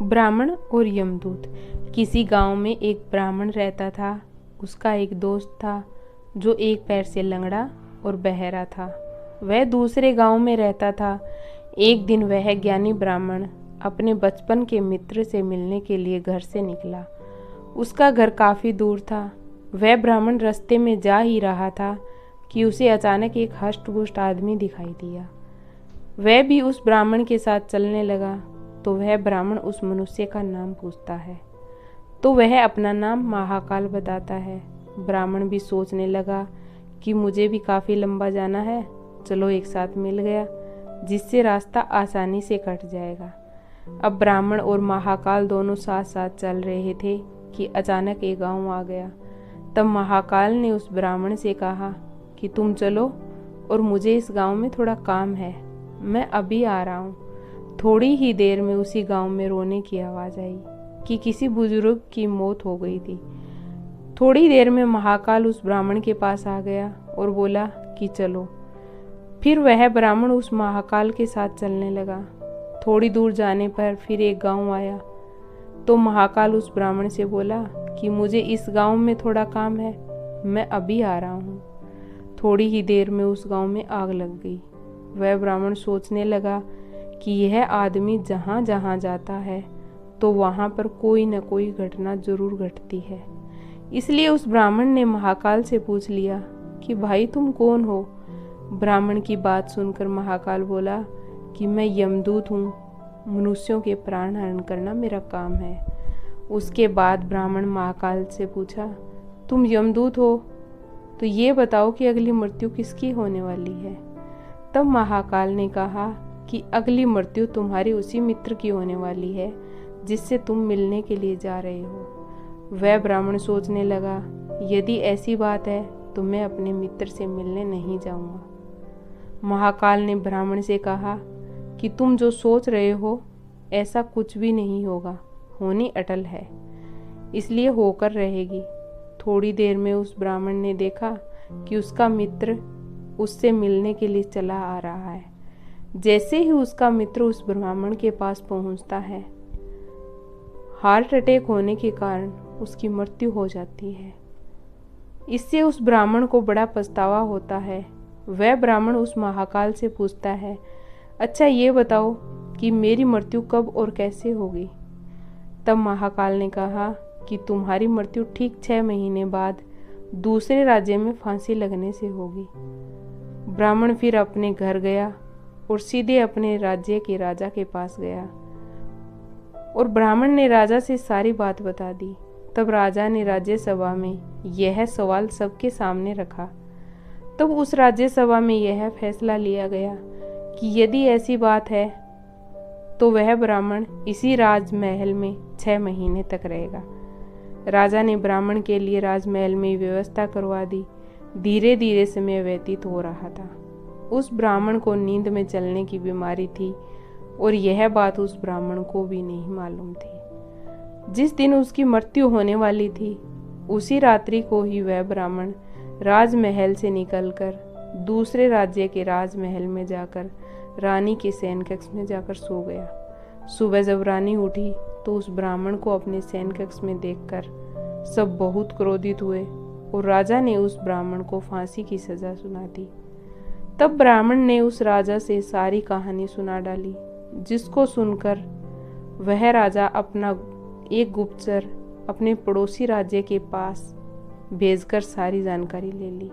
ब्राह्मण और यमदूत। किसी गांव में एक ब्राह्मण रहता था। उसका एक दोस्त था जो एक पैर से लंगड़ा और बहरा था। वह दूसरे गांव में रहता था। एक दिन वह ज्ञानी ब्राह्मण अपने बचपन के मित्र से मिलने के लिए घर से निकला। उसका घर काफी दूर था। वह ब्राह्मण रास्ते में जा ही रहा था कि उसे अचानक एक हष्ट-पुष्ट आदमी दिखाई दिया। वह भी उस ब्राह्मण के साथ चलने लगा तो वह ब्राह्मण उस मनुष्य का नाम पूछता है तो वह अपना नाम महाकाल बताता है। ब्राह्मण भी सोचने लगा कि मुझे भी काफी लंबा जाना है, चलो एक साथ मिल गया जिससे रास्ता आसानी से कट जाएगा। अब ब्राह्मण और महाकाल दोनों साथ साथ चल रहे थे कि अचानक एक गांव आ गया। तब महाकाल ने उस ब्राह्मण से कहा कि तुम चलो और मुझे इस गांव में थोड़ा काम है, मैं अभी आ रहा हूँ। थोड़ी ही देर में उसी गांव में रोने की आवाज आई कि किसी बुजुर्ग की मौत हो गई थी। थोड़ी देर में महाकाल उस ब्राह्मण के पास आ गया और बोला कि चलो। फिर वह ब्राह्मण उस महाकाल के साथ चलने लगा। थोड़ी दूर जाने पर फिर एक गांव आया तो महाकाल उस ब्राह्मण से बोला कि मुझे इस गांव में थोड़ा काम है, मैं अभी आ रहा हूँ। थोड़ी ही देर में उस गांव में आग लग गई। वह ब्राह्मण सोचने लगा कि यह आदमी जहाँ जहाँ जाता है तो वहाँ पर कोई न कोई घटना जरूर घटती है। इसलिए उस ब्राह्मण ने महाकाल से पूछ लिया कि भाई तुम कौन हो। ब्राह्मण की बात सुनकर महाकाल बोला कि मैं यमदूत हूँ, मनुष्यों के प्राण हरण करना मेरा काम है। उसके बाद ब्राह्मण महाकाल से पूछा, तुम यमदूत हो तो ये बताओ कि अगली मृत्यु किसकी होने वाली है। तब महाकाल ने कहा कि अगली मृत्यु तुम्हारे उसी मित्र की होने वाली है जिससे तुम मिलने के लिए जा रहे हो। वह ब्राह्मण सोचने लगा, यदि ऐसी बात है तो मैं अपने मित्र से मिलने नहीं जाऊंगा। महाकाल ने ब्राह्मण से कहा कि तुम जो सोच रहे हो ऐसा कुछ भी नहीं होगा, होनी अटल है, इसलिए होकर रहेगी। थोड़ी देर में उस ब्राह्मण ने देखा कि उसका मित्र उससे मिलने के लिए चला आ रहा है। जैसे ही उसका मित्र उस ब्राह्मण के पास पहुंचता है, हार्ट अटैक होने के कारण उसकी मृत्यु हो जाती है। इससे उस ब्राह्मण को बड़ा पछतावा होता है। वह ब्राह्मण उस महाकाल से पूछता है, अच्छा ये बताओ कि मेरी मृत्यु कब और कैसे होगी। तब महाकाल ने कहा कि तुम्हारी मृत्यु ठीक 6 महीने बाद दूसरे राज्य में फांसी लगने से होगी। ब्राह्मण फिर अपने घर गया और सीधे अपने राज्य के राजा के पास गया और ब्राह्मण ने राजा से सारी बात बता दी। तब राजा ने राज्य सभा में यह सवाल सबके सामने रखा। तब उस राज्य सभा में यह फैसला लिया गया कि यदि ऐसी बात है तो वह ब्राह्मण इसी राजमहल में 6 महीने तक रहेगा। राजा ने ब्राह्मण के लिए राजमहल में व्यवस्था करवा दी। धीरे धीरे समय व्यतीत हो रहा था। उस ब्राह्मण को नींद में चलने की बीमारी थी और यह बात उस ब्राह्मण को भी नहीं मालूम थी। जिस दिन उसकी मृत्यु होने वाली थी उसी रात्रि को ही वह ब्राह्मण राजमहल से निकलकर दूसरे राज्य के राजमहल में जाकर रानी के शयन कक्ष में जाकर सो गया। सुबह जब रानी उठी तो उस ब्राह्मण को अपने शयन कक्ष में देखकर सब बहुत क्रोधित हुए और राजा ने उस ब्राह्मण को फांसी की सजा सुना दी। तब ब्राह्मण ने उस राजा से सारी कहानी सुना डाली, जिसको सुनकर वह राजा अपना एक गुप्तचर अपने पड़ोसी राज्य के पास भेजकर सारी जानकारी ले ली।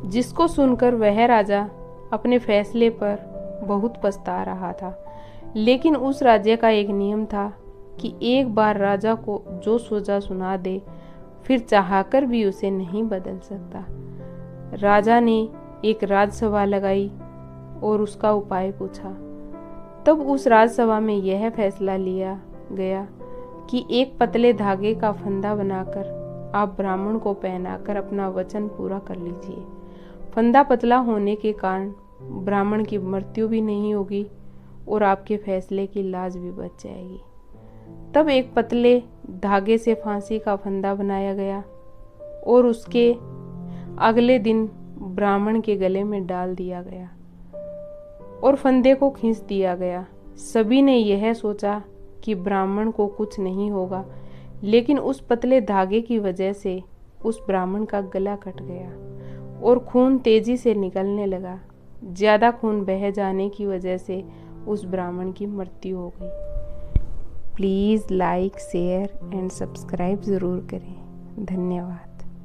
जिसको सुनकर वह राजा अपने फैसले पर बहुत पछता रहा था। लेकिन उस राज्य का एक नियम था कि एक बार राजा को जो सजा सुना दे फिर चाहकर भी उसे नहीं बदल सकता। राजा ने एक राजसभा लगाई और उसका उपाय पूछा। तब उस राजसभा में यह फैसला लिया गया कि एक पतले धागे का फंदा बनाकर आप ब्राह्मण को पहनाकर अपना वचन पूरा कर लीजिए। फंदा पतला होने के कारण ब्राह्मण की मृत्यु भी नहीं होगी और आपके फैसले की लाज भी बच जाएगी। तब एक पतले धागे से फांसी का फंदा बनाया गया और उसके अगले दिन ब्राह्मण के गले में डाल दिया गया और फंदे को खींच दिया गया। सभी ने यह सोचा कि ब्राह्मण को कुछ नहीं होगा, लेकिन उस पतले धागे की वजह से उस ब्राह्मण का गला कट गया और खून तेजी से निकलने लगा। ज़्यादा खून बह जाने की वजह से उस ब्राह्मण की मृत्यु हो गई। Please like, share and subscribe ज़रूर करें। धन्यवाद।